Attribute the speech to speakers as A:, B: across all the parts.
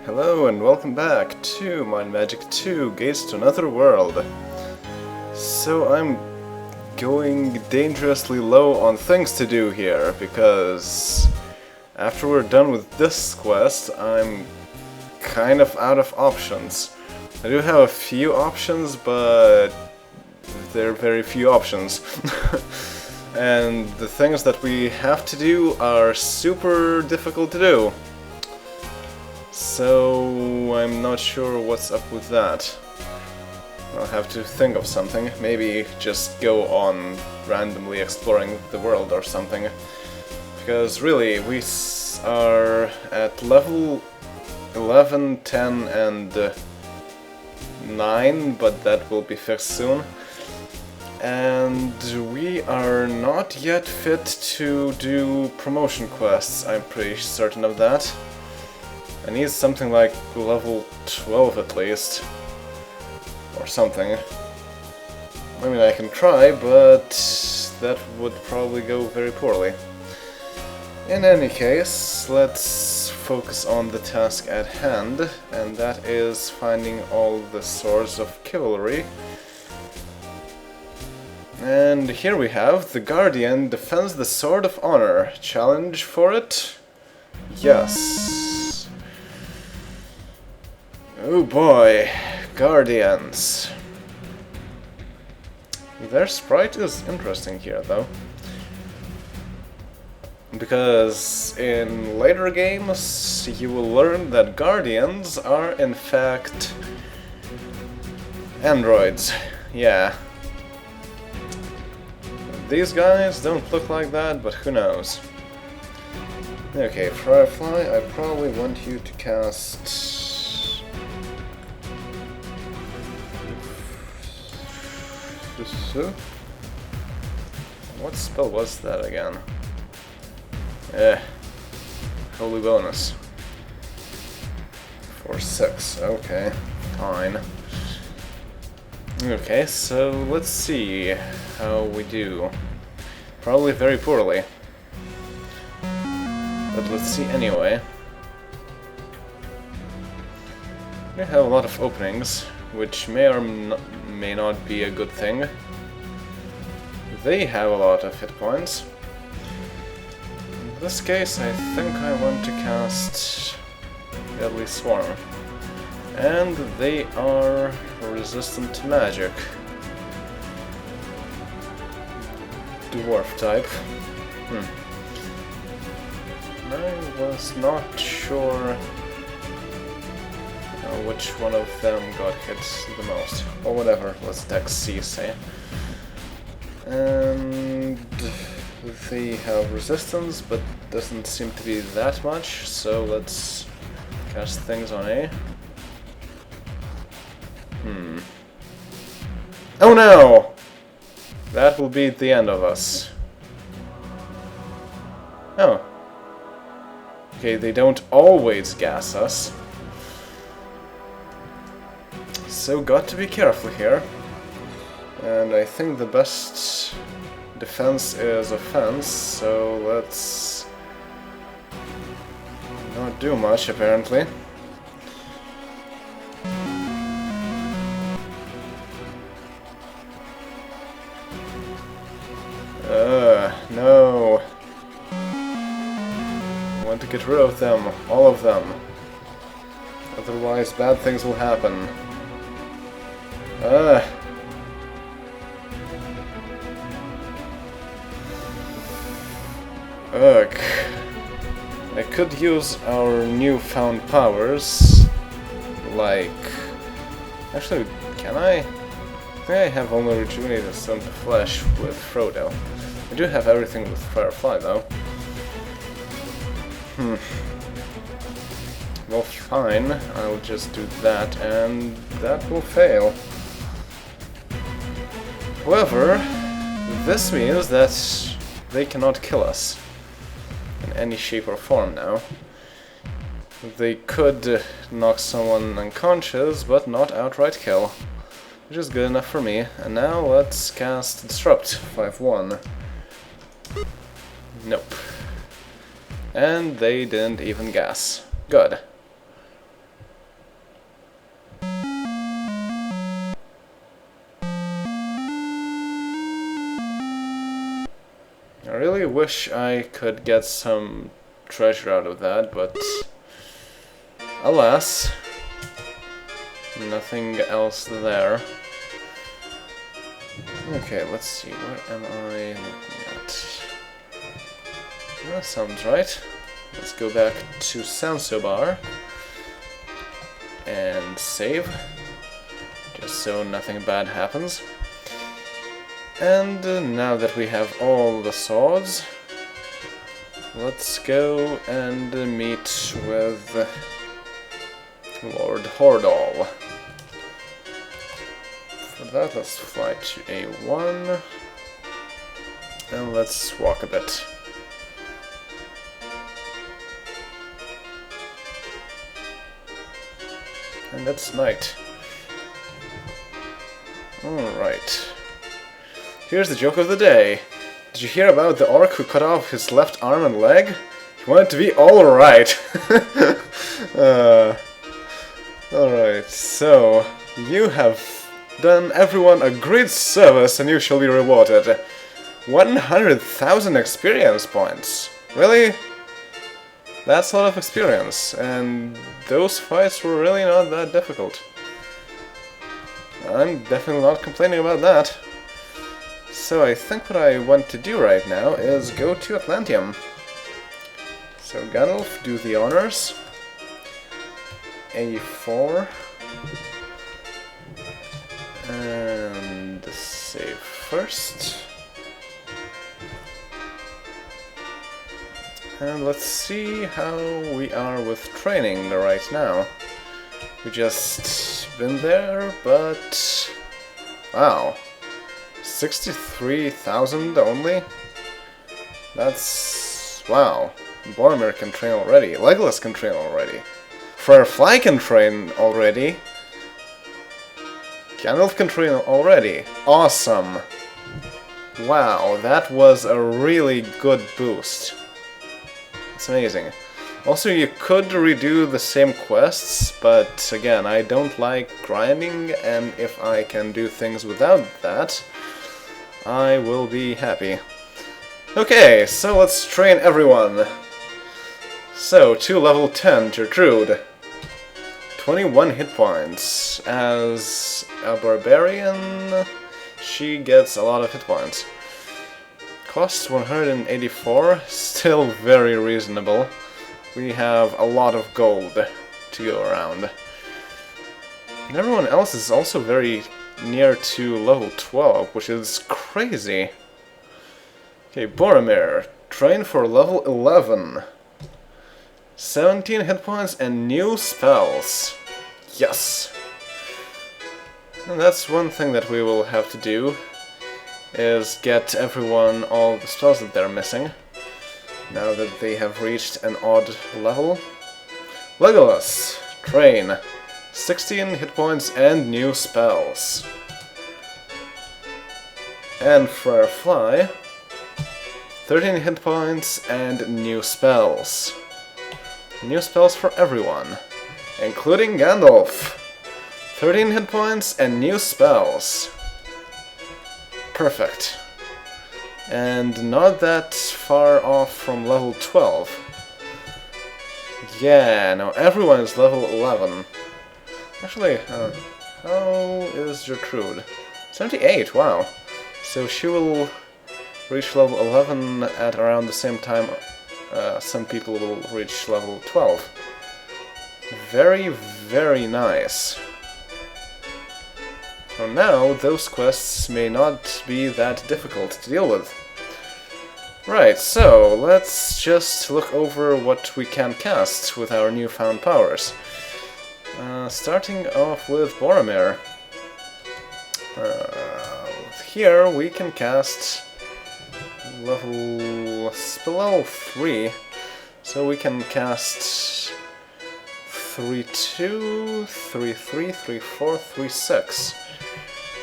A: Hello and welcome back to MM2 Gates to Another World. So I'm going dangerously low on things to do here, because after we're done with this quest I'm kind of out of options. I do have a few options, but they're very few options. And the things that we have to do are super difficult to do. So I'm not sure what's up with that. I'll have to think of something. Maybe just go on randomly exploring the world or something. Because really, we are at level 11, 10 and 9, but that will be fixed soon. And we are not yet fit to do promotion quests, I'm pretty certain of that. I need something like level 12 at least, or something. I mean, I can try, but that would probably go very poorly. In any case, let's focus on the task at hand, and that is finding all the swords of chivalry. And here we have, the Guardian defends the Sword of Honor. Challenge for it? Yes. Oh boy, Guardians. Their sprite is interesting here though. Because in later games you will learn that Guardians are in fact androids. Yeah. These guys don't look like that, but who knows. Okay, Firefly, I probably want you to cast... What spell was that again? Holy bonus. For 6, okay, fine. Okay, so let's see how we do. Probably very poorly. But let's see anyway. We have a lot of openings, which may or may not be a good thing. They have a lot of hit points. In this case, I think I want to cast Deadly Swarm. And they are resistant to magic. Dwarf type. I was not sure which one of them got hit the most. Or whatever, let's attack C, say. And they have resistance, but doesn't seem to be that much, so let's cast things on A. Oh no! That will be the end of us. Oh. Okay, they don't always gas us. So got to be careful here. And I think the best defense is offense, so let's not do much apparently. No. I want to get rid of them, all of them. Otherwise bad things will happen. Ugh. I could use our newfound powers, like... Actually, can I? I think I have only rejuvenated Stone to Flesh with Frodo. I do have everything with Firefly, though. Well, fine. I'll just do that, and that will fail. However, this means that they cannot kill us in any shape or form now. They could knock someone unconscious, but not outright kill, which is good enough for me. And now let's cast Disrupt 5-1. Nope. And they didn't even gas. Good. really wish I could get some treasure out of that, but alas, nothing else there. Okay, let's see, what am I looking at? That sounds right. Let's go back to Sansobar and save, just so nothing bad happens. And now that we have all the swords, let's go and meet with Lord Hordal. For that, let's fly to A1, and let's walk a bit. And that's night. Alright. Here's the joke of the day. Did you hear about the orc who cut off his left arm and leg? He wanted to be alright. Alright, so you have done everyone a great service and you shall be rewarded. 100,000 experience points. Really? That's a lot of experience, and those fights were really not that difficult. I'm definitely not complaining about that. So I think what I want to do right now is go to Atlantium. So Gandalf, do the honors. A4. And save first. And let's see how we are with training right now. We just been there, but wow, 63,000 only? That's wow. Boromir can train already. Legolas can train already. Firefly can train already. Gandalf can train already. Awesome. Wow, that was a really good boost. It's amazing. Also, you could redo the same quests, but again, I don't like grinding, and if I can do things without that, I will be happy. Okay, so let's train everyone. So, to level 10, Gertrude. 21 hit points. As a barbarian, she gets a lot of hit points. Cost 184, still very reasonable. We have a lot of gold to go around. And everyone else is also very near to level 12, which is crazy. Okay, Boromir, train for level 11. 17 hit points and new spells. Yes! And that's one thing that we will have to do, is get everyone all the spells that they're missing, now that they have reached an odd level. Legolas, train. 16 hit points and new spells. And Firefly, 13 hit points and new spells. New spells for everyone, including Gandalf. 13 hit points and new spells. Perfect. And not that far off from level 12. Yeah, no, everyone is level 11. Actually, how is Gertrude? 78, wow. So she will reach level 11 at around the same time some people will reach level 12. Very, very nice. So now, those quests may not be that difficult to deal with. Right, so let's just look over what we can cast with our newfound powers. Starting off with Boromir. Here we can cast level 3, so we can cast 3-2, 3-3, 3-4, 3-6.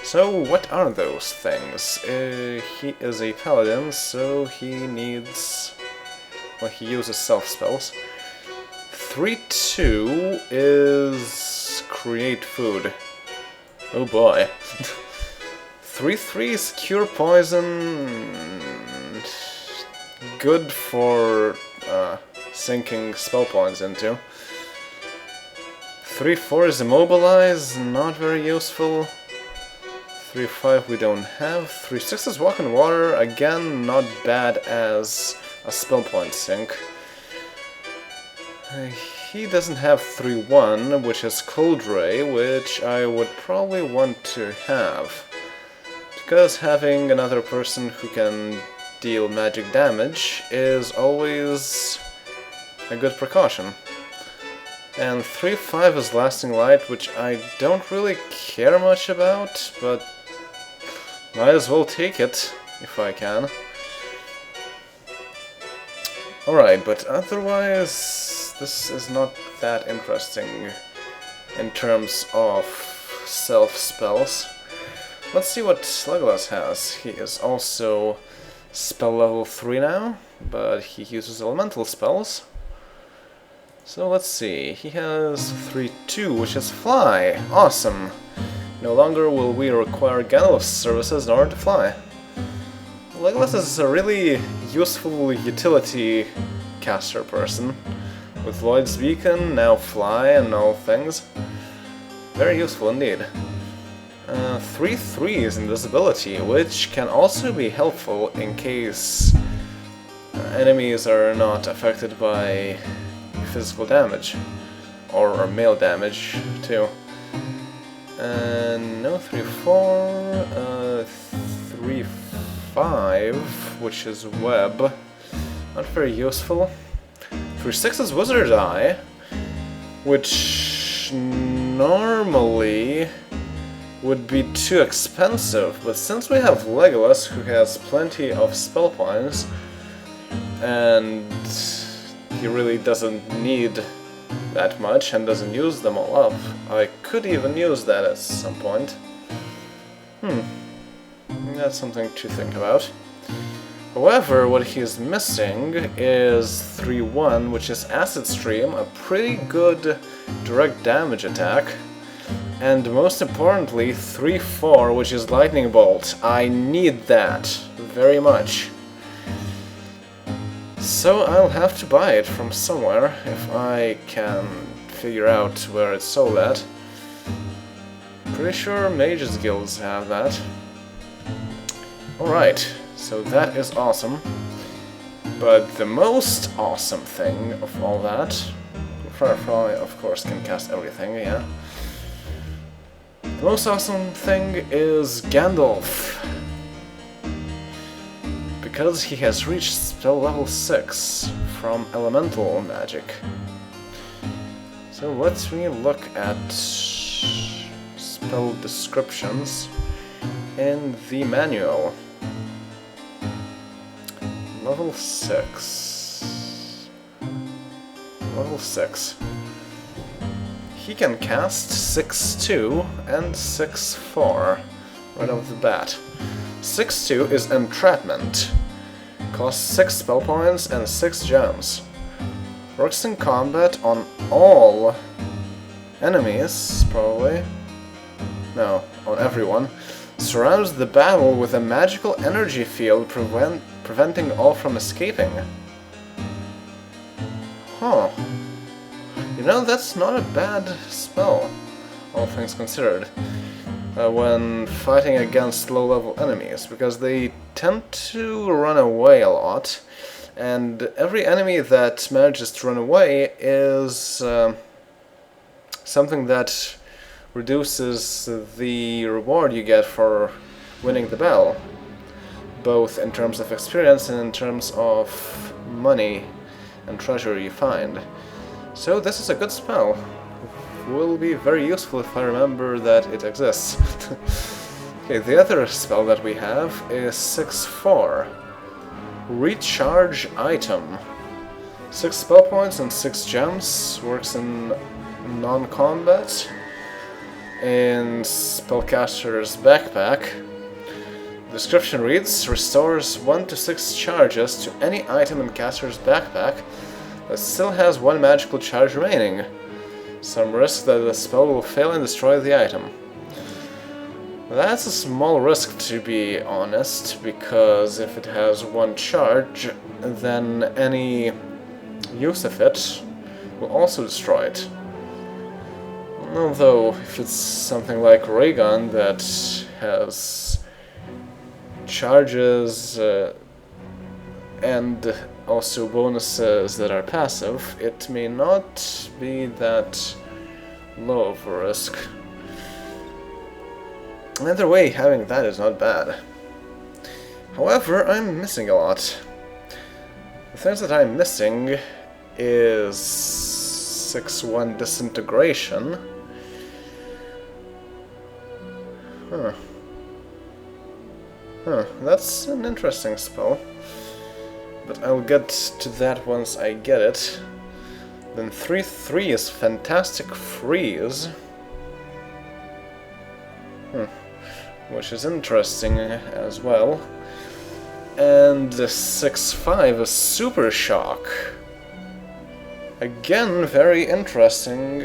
A: So what are those things? He is a paladin, so he needs... well, he uses self-spells. 3-2 is create food. Oh boy. 3-3 is cure poison... good for sinking spell points into. 3-4 is immobilize, not very useful. 3-5 we don't have. 3-6 is walk in water, again not bad as a spell point sink. He doesn't have 3-1, which is Cold Ray, which I would probably want to have. Because having another person who can deal magic damage is always a good precaution. And 3-5 is Lasting Light, which I don't really care much about, but might as well take it if I can. Alright, but otherwise this is not that interesting in terms of self-spells. Let's see what Legolas has. He is also spell level 3 now, but he uses elemental spells. So let's see, he has 3-2, which is Fly. Awesome! No longer will we require Gandalf's services in order to fly. Legolas is a really useful utility caster person. With Lloyd's Beacon, now Fly and all things. Very useful indeed. 3-3 is Invisibility, which can also be helpful in case enemies are not affected by physical damage, or melee damage too. And no 3-4, 3-5, which is Web, not very useful. 3-6 is Wizard Eye, which normally would be too expensive, but since we have Legolas, who has plenty of spell points, and he really doesn't need that much and doesn't use them all up, I could even use that at some point. That's something to think about. However, what he's missing is 3-1, which is Acid Stream, a pretty good direct damage attack. And most importantly, 3-4, which is Lightning Bolt. I need that very much. So I'll have to buy it from somewhere, if I can figure out where it's sold at. Pretty sure Mages Guilds have that. Alright, so that is awesome. But the most awesome thing of all that... Firefly, of course, can cast everything, yeah. The most awesome thing is Gandalf. Because he has reached spell level 6 from elemental magic. So let me look at spell descriptions in the manual. Level 6. Level 6. He can cast 6-2 and 6-4 right off the bat. 6-2 is Entrapment. Costs 6 spell points and 6 gems. Works in combat on all enemies, probably. No, on everyone. Surrounds the battle with a magical energy field, preventing all from escaping. Huh. You know, that's not a bad spell, all things considered, when fighting against low-level enemies, because they tend to run away a lot, and every enemy that manages to run away is something that reduces the reward you get for winning the battle, both in terms of experience and in terms of money and treasure you find. So this is a good spell. Will be very useful if I remember that it exists. Okay, the other spell that we have is 6-4. Recharge Item. 6 spell points and 6 gems. Works in non-combat. In Spellcaster's Backpack. Description reads, restores 1 to 6 charges to any item in Caster's Backpack that still has 1 magical charge remaining. Some risk that the spell will fail and destroy the item. That's a small risk, to be honest, because if it has one charge, then any use of it will also destroy it. Although, if it's something like ray gun that has charges and also bonuses that are passive, it may not be that low of a risk. Either way, having that is not bad. However, I'm missing a lot. The things that I'm missing is 6-1 disintegration. That's an interesting spell. But I'll get to that once I get it. Then 3-3 is Fantastic Freeze. Which is interesting as well. And the 6-5 is Super Shock. Again, very interesting.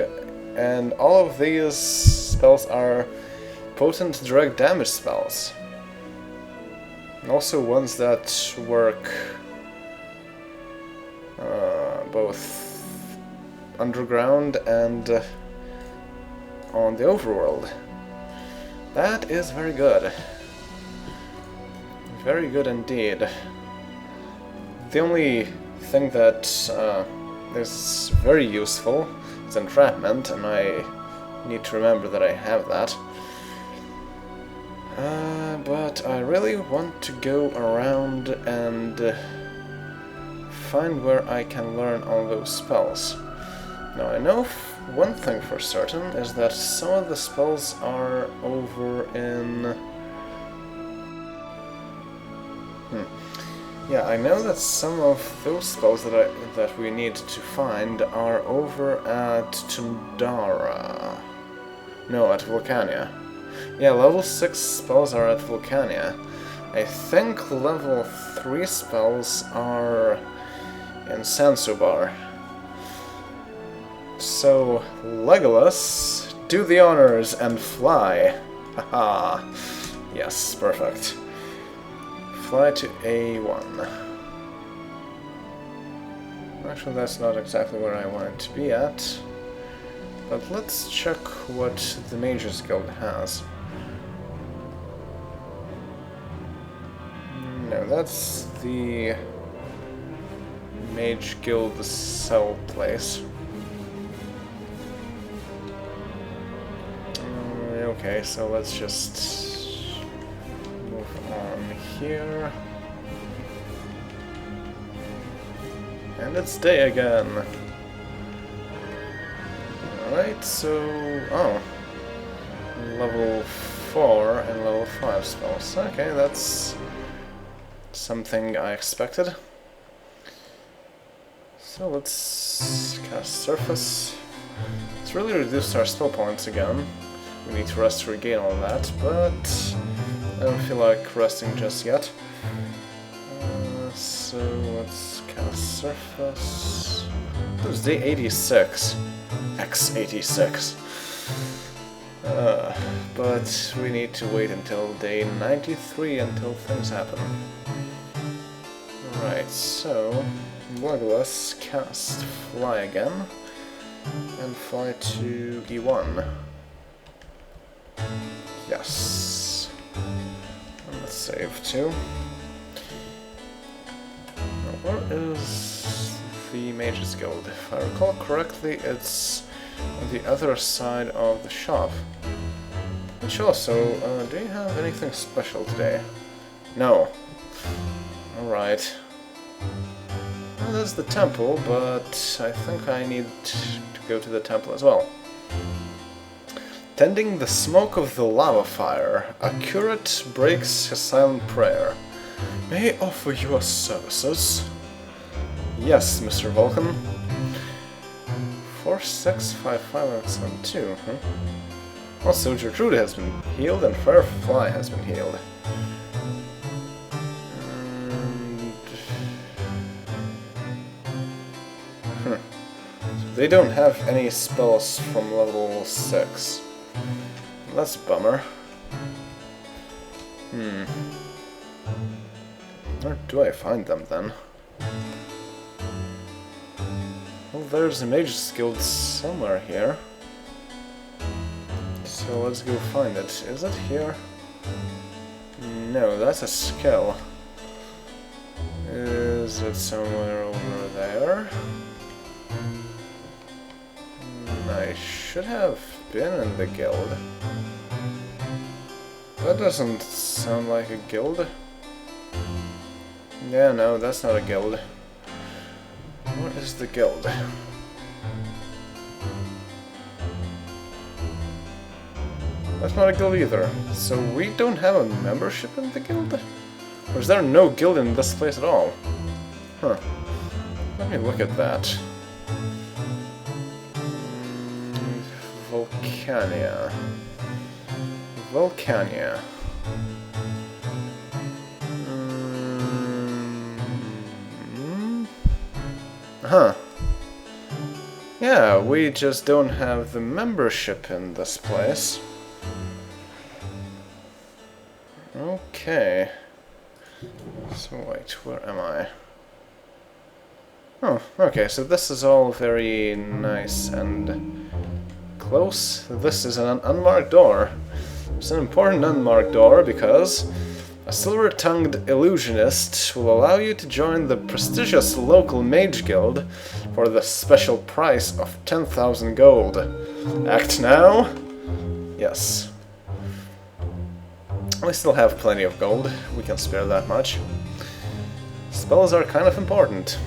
A: And all of these spells are potent direct damage spells. And also ones that work both underground and on the overworld. That is very good. Very good indeed. The only thing that is very useful is entrapment, and I need to remember that I have that. But I really want to go around and find where I can learn all those spells. Now I know one thing for certain is that some of the spells are over in... Yeah, I know that some of those spells that we need to find are over at Tundara. No, at Vulcania. Yeah, level 6 spells are at Vulcania. I think level 3 spells are in Sansobar. So, Legolas, do the honors and fly. Haha. Yes, perfect. Fly to A1. Actually, that's not exactly where I want it to be at. But let's check what the Mages Guild has. No, that's the Mage Guild cell place. Okay, so let's just move on here. And it's day again. Alright, so... oh. Level 4 and level 5 spells. Okay, that's something I expected. So let's cast Surface. Let's really reduce our spell points again. We need to rest to regain all that, but I don't feel like resting just yet. So let's cast Surface. It was day 86. X86. But we need to wait until day 93 until things happen. Right, so Legolas cast Fly again and fly to E1. Yes. And let's save too. Now, where is the Mages Guild? If I recall correctly, it's on the other side of the shop. Which also, do you have anything special today? No. Alright. Well, there's the temple, but I think I need to go to the temple as well. Tending the smoke of the lava fire, a curate breaks his silent prayer. May I offer your services? Yes, Mr. Vulcan. 465572, huh? Also, Gertrude has been healed and Firefly has been healed. So they don't have any spells from level 6. That's a bummer. Where do I find them then? Well, there's a Mage's Guild somewhere here. So let's go find it. Is it here? No, that's a skill. Is it somewhere over there? I should have been in the guild. That doesn't sound like a guild. Yeah, no, that's not a guild. What is the guild? That's not a guild either. So we don't have a membership in the guild? Or is there no guild in this place at all? Huh. Let me look at that. Volcania. Volcania. Huh. Yeah, we just don't have the membership in this place. Okay. So wait, where am I? Oh, okay, so this is all very nice and close. This is an unmarked door. It's an important unmarked door because a silver-tongued illusionist will allow you to join the prestigious local mage guild for the special price of 10,000 gold. Act now? Yes. We still have plenty of gold. We can spare that much. Spells are kind of important.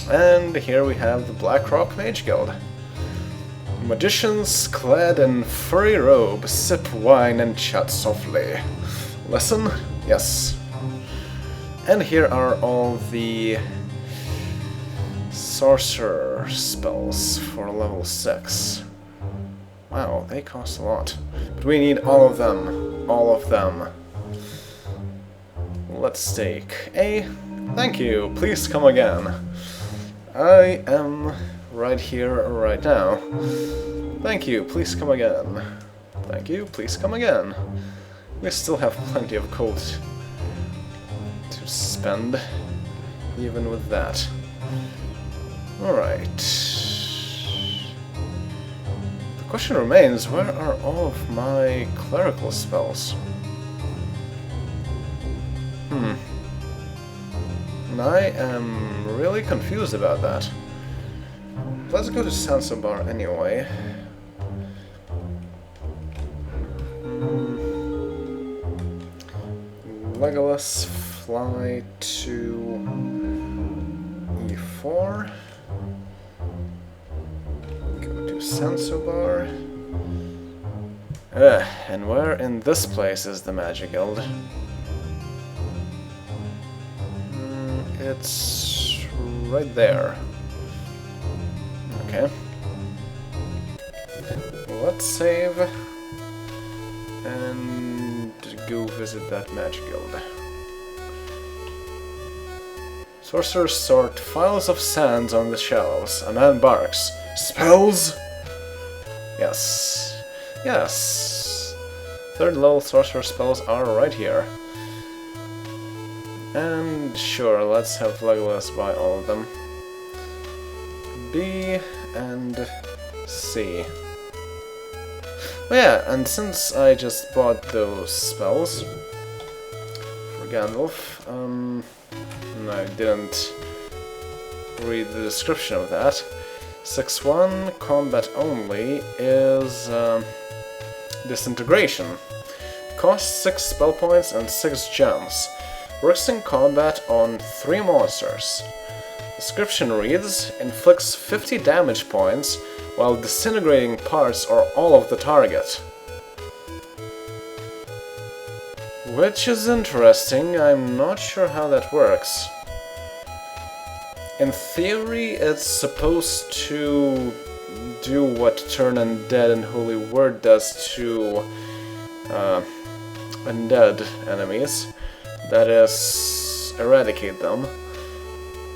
A: And here we have the Blackrock Mage Guild. Magicians clad in furry robes sip wine and chat softly. Listen? Yes. And here are all the sorcerer spells for level 6. Wow, they cost a lot. But we need all of them. All of them. Let's take a... Thank you, please come again. I am right here, right now. Thank you, please come again. Thank you, please come again. We still have plenty of gold to spend, even with that. Alright. The question remains, where are all of my clerical spells? And I am really confused about that. Let's go to Sansobar anyway. Legolas, fly to E4. Go to Sansobar. And where in this place is the Magic Guild? It's right there. Okay. Let's save and go visit that Magic Guild. Sorcerers sort files of sands on the shelves. A man barks. Spells? Yes. Yes. Third level sorcerer spells are right here. And sure, let's have Legolas buy all of them. B and C. Oh yeah, and since I just bought those spells for Gandalf, and I didn't read the description of that, 6-1 combat only is Disintegration. Costs 6 spell points and 6 gems. Works in combat on 3 monsters. Description reads, inflicts 50 damage points while disintegrating parts or all of the target. Which is interesting, I'm not sure how that works. In theory, it's supposed to do what Turn Undead and Holy Word does to undead enemies. That is, eradicate them.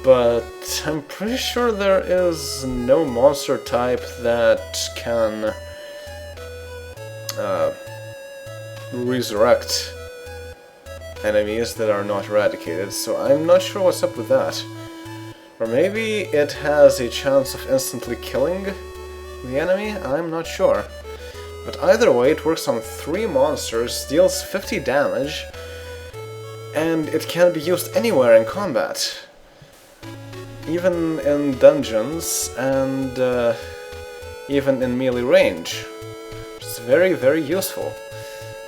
A: But I'm pretty sure there is no monster type that can resurrect enemies that are not eradicated, so I'm not sure what's up with that. Or maybe it has a chance of instantly killing the enemy? I'm not sure. But either way, it works on 3 monsters, deals 50 damage, and it can be used anywhere in combat. Even in dungeons and even in melee range. It's very, very useful.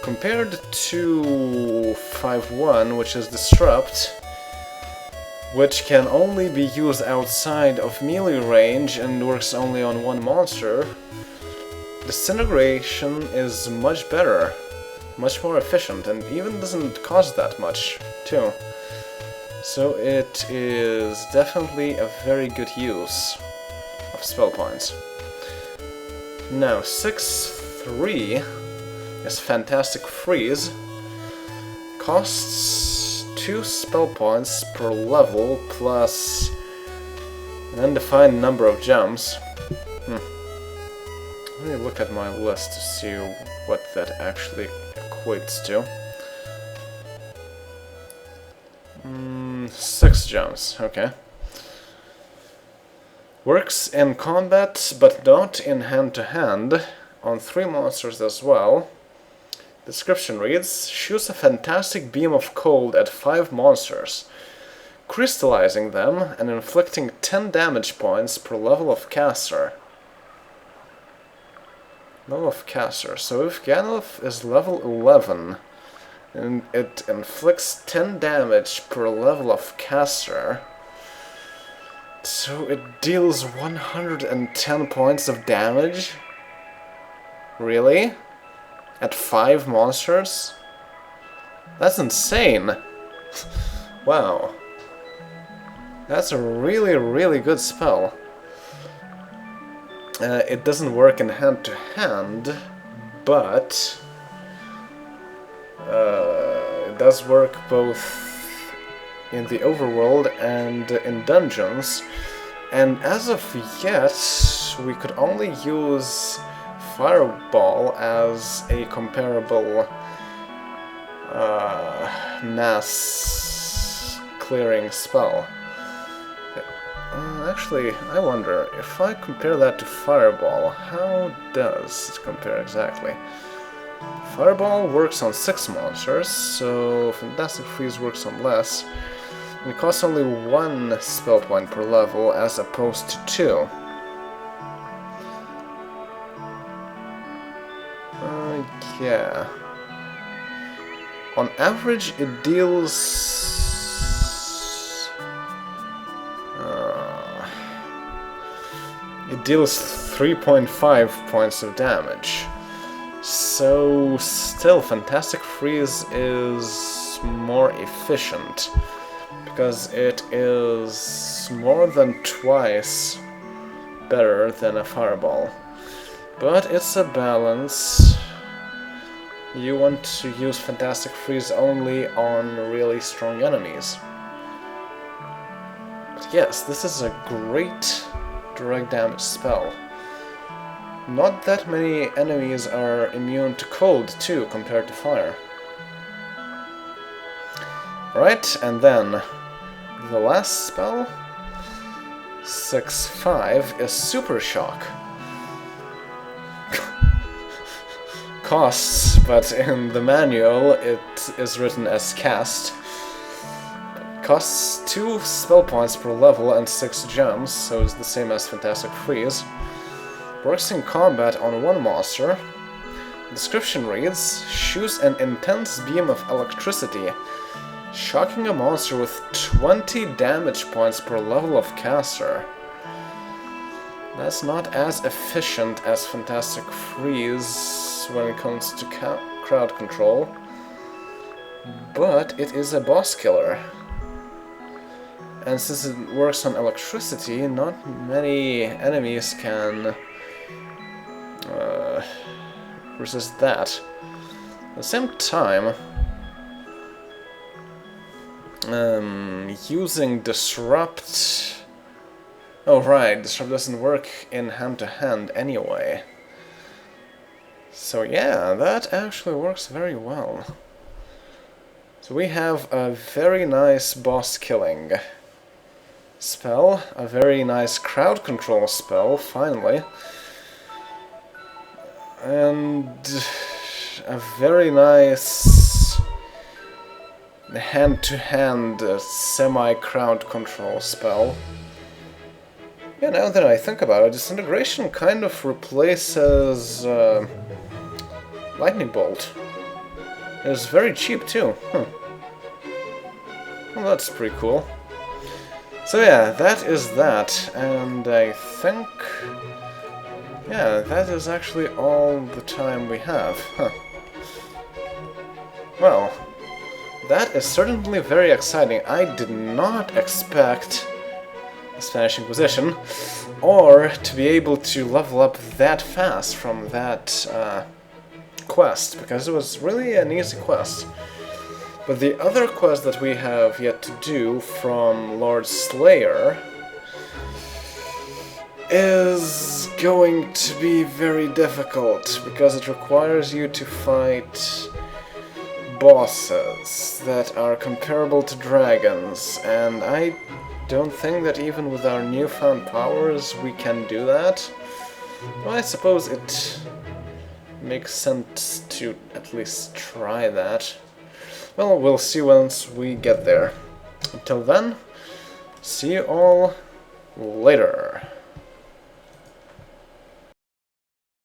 A: Compared to 5.1, which is Disrupt, which can only be used outside of melee range and works only on 1 monster, Disintegration is much better, much more efficient, and even doesn't cost that much, too. So it is definitely a very good use of spell points. Now, 6.3 is Fantastic Freeze. Costs 2 spell points per level plus an undefined number of gems. Let me look at my list to see what that actually equates to. 6 gems, okay. Works in combat, but not in hand-to-hand, on 3 monsters as well. Description reads, shoots a fantastic beam of cold at 5 monsters, crystallizing them and inflicting 10 damage points per level of caster. Level of caster. So if Ganondorf is level 11, and it inflicts 10 damage per level of caster, so it deals 110 points of damage? Really? At 5 monsters? That's insane! Wow. That's a really, really good spell. It doesn't work in hand-to-hand, but it does work both in the overworld and in dungeons. And as of yet, we could only use Fireball as a comparable mass clearing spell. Actually, I wonder, if I compare that to Fireball, how does it compare exactly? Fireball works on 6 monsters, so Fantastic Freeze works on less. And it costs only 1 spell point per level, as opposed to 2. Yeah. On average, it deals... It deals 3.5 points of damage. So, still, Fantastic Freeze is more efficient, because it is more than twice better than a Fireball. But it's a balance. You want to use Fantastic Freeze only on really strong enemies. But yes, this is a great direct damage spell. Not that many enemies are immune to cold, too, compared to fire. Right, and then the last spell, 6.5, is Super Shock. Costs, but in the manual it is written as cast. Costs 2 spell points per level and 6 gems, so it's the same as Fantastic Freeze. Works in combat on 1 monster. Description reads, shoots an intense beam of electricity, shocking a monster with 20 damage points per level of caster. That's not as efficient as Fantastic Freeze when it comes to crowd control, but it is a boss killer. And since it works on electricity, not many enemies can resist that. At the same time, using Disrupt... Oh right, Disrupt doesn't work in hand-to-hand anyway. So yeah, that actually works very well. So we have a very nice boss killing spell, a very nice crowd control spell, finally, and a very nice hand-to-hand semi-crowd control spell. Yeah, now that I think about it, Disintegration kind of replaces Lightning Bolt. It's very cheap too. Well, that's pretty cool. So yeah, that is that, and I think... yeah, that is actually all the time we have. Well, that is certainly very exciting. I did not expect the Spanish Inquisition, or to be able to level up that fast from that quest, because it was really an easy quest. But the other quest that we have yet to do from Lord Slayer is going to be very difficult, because it requires you to fight bosses that are comparable to dragons, and I don't think that even with our newfound powers we can do that. Well, I suppose it makes sense to at least try that. Well, we'll see once we get there. Until then, see you all later.